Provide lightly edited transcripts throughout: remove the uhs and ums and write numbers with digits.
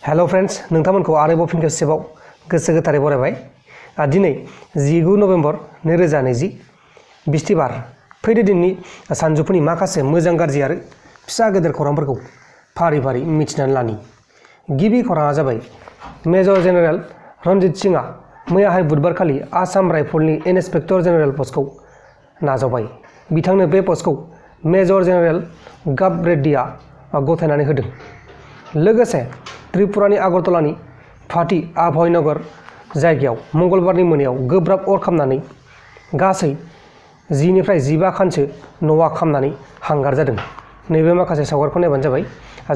Hello friends, नोंथांमोनखौ आरोबाव फिन खेबसेबाव गोसो गोथारै बरायबाय। दिनै 19 नभेम्बर 2020 बिस्थिबार फैदो दिननि सानजौफुनि माखासे मोजां गाज्रि आरो फिसा गेदेर खौरांफोरखौ फारि फारि मिथिनानै लानि। गिबि खौराङा जाबाय मेजर जेनेरेल रणजीत सिंहआ मैयाहाय बुधबारखालि आसाम राइफलनि इन्सपेक्टर जेनेरेल पस्टखौ नाजावबाय। बिथांनो बे पस्टखौ मेजर जेनेरेल गाब रेड्डीआ गथायनानै होदों। लोगोसे त्रिपुरानि आगरतलानि फाटि आभयनगर जायगायाव मंगलबारनि मोनायाव गोब्राब अर खामनानै गासै 10 निफ्राय 15 खानसो न'आ खामनानै हांगार जादों। नैबे माखासे सावगारिखौ नायबानो जाबाय।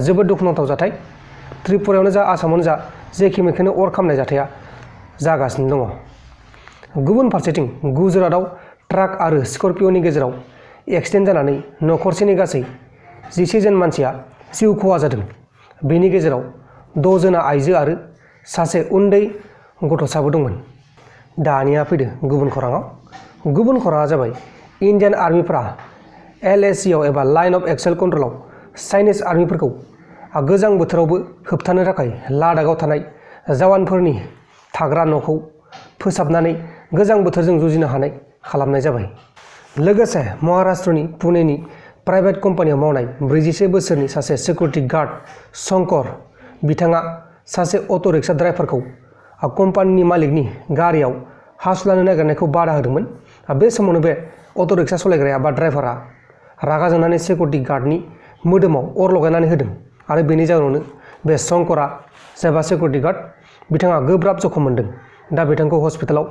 जोबोद दुखुनांथाव जाथाय। त्रिपुरायावनो जा आसामावनो जा जेखि मेखैनो अर खामनाय जाथाया जागासिनो दङ। गुबुन फारसेथिं गुजरातआव ट्राक आरो स्कर्पिय'नि गेजेराव एक्सिडेन्ट जानानै नखरसेनि गासै 11 जन मानसिया जिउ खहा जादों। बेनि गेजेराव 6 जना आइजो आरो सासे उन्दै गथ'साबो दंमोन। दानिया फैदो गुबुन खौराङाव। गुबुन खौराङा जाबाय इन्डियान आर्मिफोरा LACआव एबा लाइन अफ एक्चुअल कन्ट्रलाव चाइनिज आर्मिफोरखौ गोजां बोथोरावबो होबथानो थाखाय लादाखआव थानाय जवानफोरनि थाग्रा न'खौ फोसाबनानै गोजां बोथोरजों जुजिनो हानाय खालामनाय जाबाय। लोगोसे महाराष्ट्रनि पुणेनि प्राइभेट कम्पानियाव मावनाय 41 बोसोरनि सासे सिकिउरिटि गार्ड शंकर बिथाङा सासे अट' रिक्सा ड्राइभारखौ कम्पानिनि मालिकनि गारियाव हासुलानो नागिरनायखौ बादा होदोंमोन। बे समावनो बे अट' रिक्सा सालायग्राया बा ड्राइभारा रागा जोंनानै सिकिउरिटि गार्डनि मोदोमाव अर लगायनानै होदों आरो बेनि जाउनावनो बे शंकरा जायबा सिकिउरिटि गार्ड बिथाङा गोब्राब जखम मोनदों। दा बिथांखौ हस्पिटालाव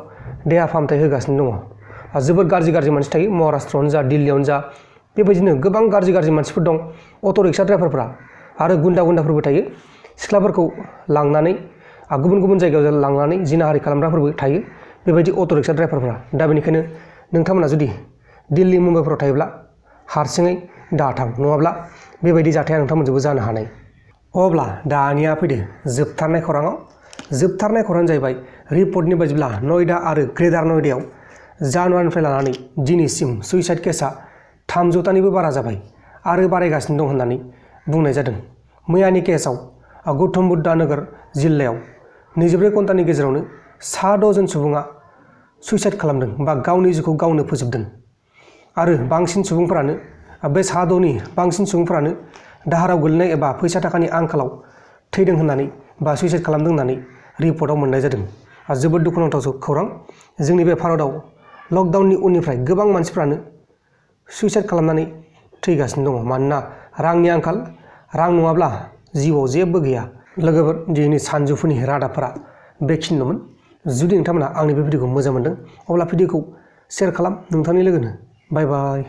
देहा फाहामथाय होगासिनो दङ। जोबोद गाज्रि मानसि थायो महाराष्ट्रआवनो जा दिल्लीयावनो जा, बेबायदिनो गोबां गाज्रि मानसिफोर दं अट' रिक्सा ड्राइभारफ्रा आरो गुन्दाफोरबो थायो। सिख्लाफोरखौ लांनानै गुबुन जायगायाव लांनानै जिनाहारि खालामग्राफोरबो थायो बेबायदि अट' रिक्सा ड्राइभारफ्रा। दा बेनिखायनो नोंथांमोना जुदि दिल्ली मुम्बाइफोराव थायोब्ला हारसिङै दाथां, नङाब्ला बेबायदि जाथाया नोंथांमोनजोंबो जानो हानाय। अब्ला दानिया फैदो जोबथारनाय खौराङाव। जोबथारनाय खौराङानो जाहैबाय रिपर्टनि बायदिब्ला नयडा आरो ग्रेटार नयडायाव जानुवारिनिफ्राय लानानै दिनैसिम सुइसाइड केसआ 300तानिबो बारा जाबाय आरो बारायगासिनो दं होननानै बुंनाय जादों। मैयानि केसआव गौतम बुद्ध नगर जिल्लायाव 24 घन्टानि गेजेरावनो 6 जन सुबुङा सुइसाइड खालामदों बा गावनि जिउखौ गावनो फोजोबदों आरो बांसिन सुबुंफोरानो बे 6नि बांसिन सुबुंफोरानो दाहाराव गोलैनाय एबा फैसा थाखानि आंखालाव थैदों होननानै बा सुइसाइड खालामदों होननानै रिपर्टआव मोननाय जादों। जोबोद दुखुनांथाव खौरां। जोंनि बे भारतआव लकडाउननि उननिफ्राय गोबां मानसिफ्रानो सुइसाइड खालामनानै थैगासिनो दङ। मानोना रांनि आंखाल, रां नङाब्ला जिउआव जेबो गैया। लोगोफोर, दिनैनि सानजौफुनि रादाबफोरा बेखिनिल'मोन। जुदि नोंथांमोना आंनि बे भिडिअखौ मोजां मोनदों अब्ला भिडिअखौ शेयार खालाम नोंथांनि लोगोनो। बाय बाय।